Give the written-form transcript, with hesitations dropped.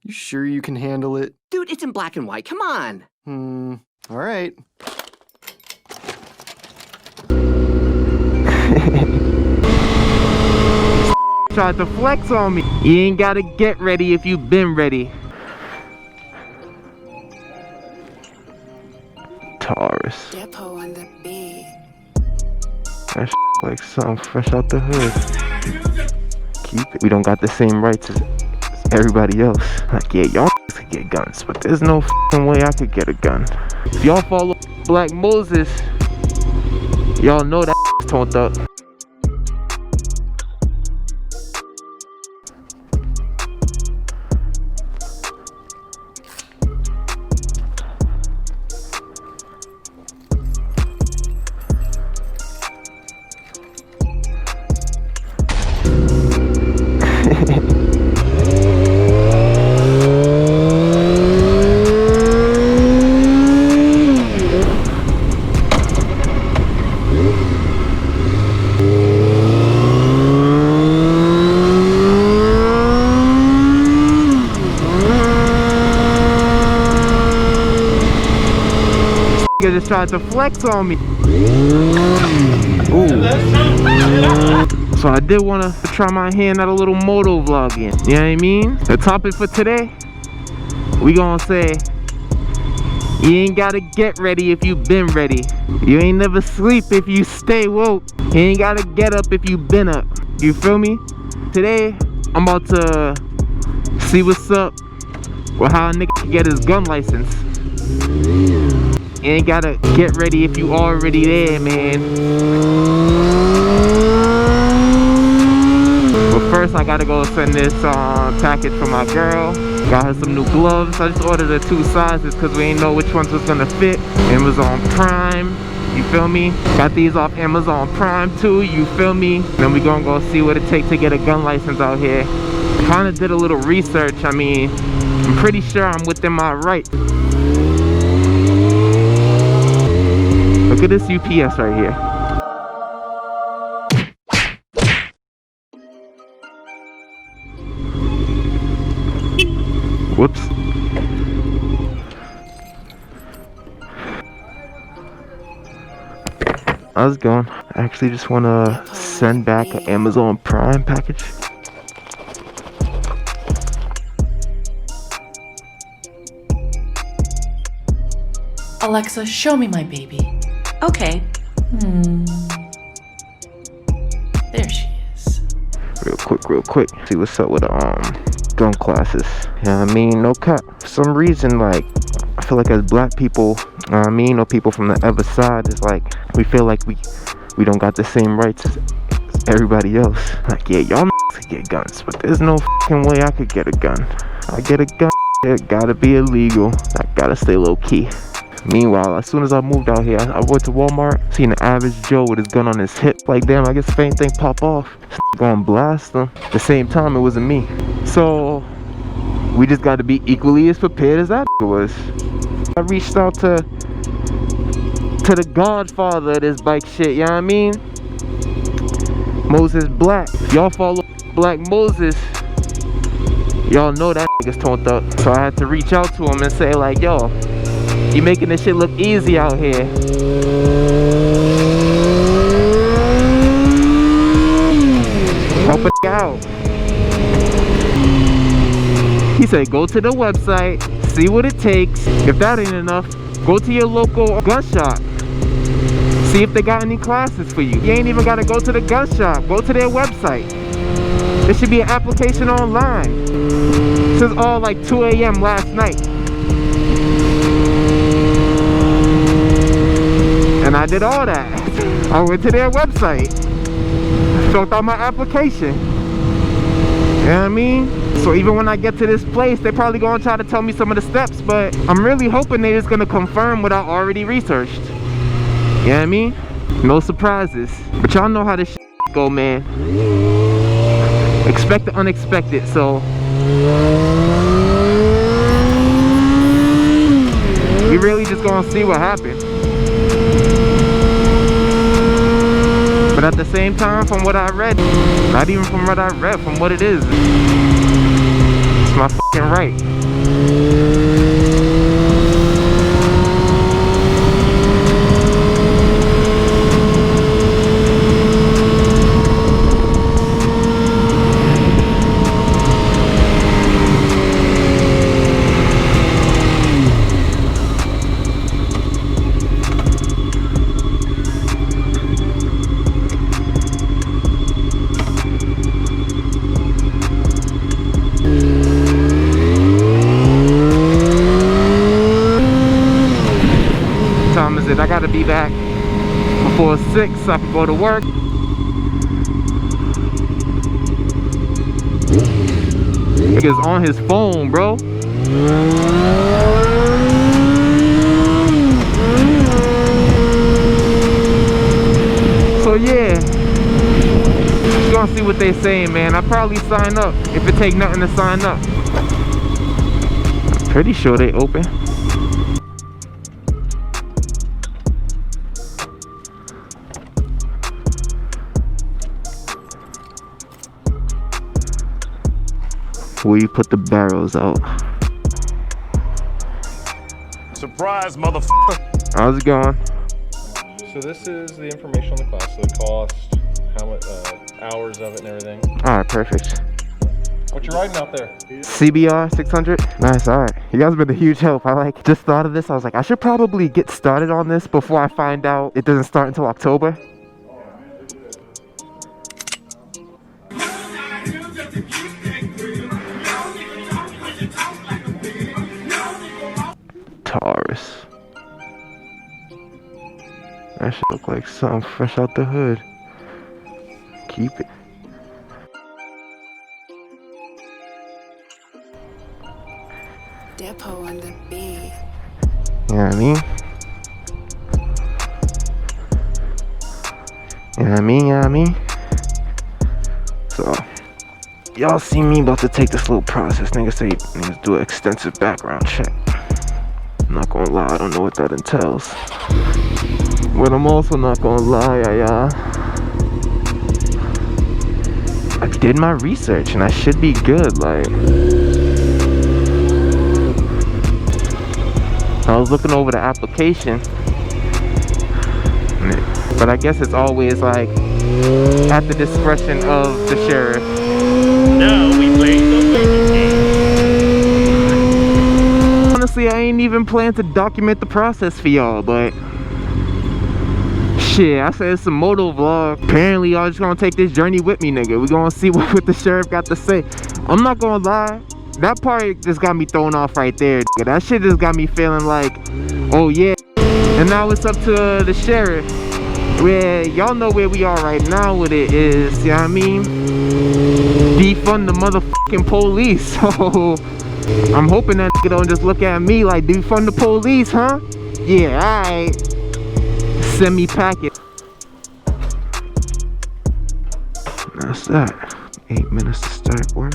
You sure you can handle it? Dude, it's in black and white. Come on. All right. Tried to flex on me. You ain't gotta get ready if you been ready. Taurus. Depot on the beat. That like something fresh out the hood. Keep it. We don't got the same rights as everybody else. Like, yeah, y'all could get guns, but there's no way I could get a gun. If y'all follow Black Moses, y'all know that toned up. Just tried to flex on me. Ooh. So I did want to try my hand at a little moto vlogging. You know what I mean? The topic for today, we gonna say, you ain't gotta get ready if you been ready. You ain't never sleep if you stay woke. You ain't gotta get up if you been up. You feel me? Today, I'm about to see what's up with how a nigga can get his gun license. You ain't gotta get ready if you already there, man. But first I gotta go send this package for my girl. Got her some new gloves. I just ordered her 2 sizes because we ain't know which ones was gonna fit. Amazon Prime, you feel me? Got these off Amazon Prime too, you feel me? Then we gonna go see what it takes to get a gun license out here. Kinda did a little research. I mean, I'm pretty sure I'm within my right. Look at this UPS right here. Whoops. How's it going? I actually just want to send back an Amazon Prime package. Alexa, show me my baby. Okay. There she is. Real quick. See what's up with gun classes. Yeah, I mean, no cap. For some reason, like, I feel like as black people, I mean, or people from the other side, it's like we feel like we don't got the same rights as everybody else. Like, yeah, y'all could get guns, but there's no way I could get a gun. I get a gun, it gotta be illegal. I gotta stay low key. Meanwhile, as soon as I moved out here, I went to Walmart, seen the average Joe with his gun on his hip. Like, damn, I guess if anything pop off, gonna blast them. At the same time, it wasn't me. So, we just gotta be equally as prepared as that was. I reached out to the godfather of this bike shit, you know what I mean? Moses Black. Y'all follow Black Moses, y'all know that nigga's toned up. So I had to reach out to him and say, like, yo, you making this shit look easy out here. Help it out. He said, go to the website, see what it takes. If that ain't enough, go to your local gun shop. See if they got any classes for you. You ain't even gotta go to the gun shop. Go to their website. There should be an application online. This is all like 2 a.m. last night. And I did all that. I went to their website, filled out my application. You know what I mean? So even when I get to this place, they probably gonna try to tell me some of the steps, but I'm really hoping they're just gonna confirm what I already researched. You know what I mean? No surprises. But y'all know how this shit go, man. Expect the unexpected, so we really just gonna see what happens. But at the same time, from what I read, not even from what I read, from what it is, it's my fucking right. it. I gotta be back before 6 so I can go to work. Nigga's on his phone, bro. So yeah, just gonna see what they saying, man. I probably sign up if it take nothing to sign up. Pretty sure they open. Where you put the barrels out? Surprise, motherfucker. How's it going? So this is the information on the class, so the cost, how much, hours of it and everything. Alright, perfect. What you riding out there? CBR 600? Nice, alright. You guys have been a huge help. I just thought of this. I was like, I should probably get started on this before I find out it doesn't start until October. Taurus. That should look like something fresh out the hood. Keep it. Depot on the beat. You know what I mean? You know what I mean? You know what I mean? So, y'all see me about to take this little process. Niggas say niggas do an extensive background check. I'm not gonna lie, I don't know what that entails. But I'm also not gonna lie, I did my research and I should be good. Like, I was looking over the application, but I guess it's always like at the discretion of the sheriff. No, we played some game. Honestly, I ain't even planned to document the process for y'all, but shit, I said it's a motovlog. Apparently y'all just gonna take this journey with me, nigga. We gonna see what the sheriff got to say. I'm not gonna lie, that part just got me thrown off right there, nigga. That shit just got me feeling like, oh yeah. And now it's up to the sheriff. Where y'all know where we are right now with it is, you know what I mean? Defund the motherfucking police. So I'm hoping that nigga don't just look at me like, defund the police, huh? Yeah, alright. Send me packet. That's that. 8 minutes to start work.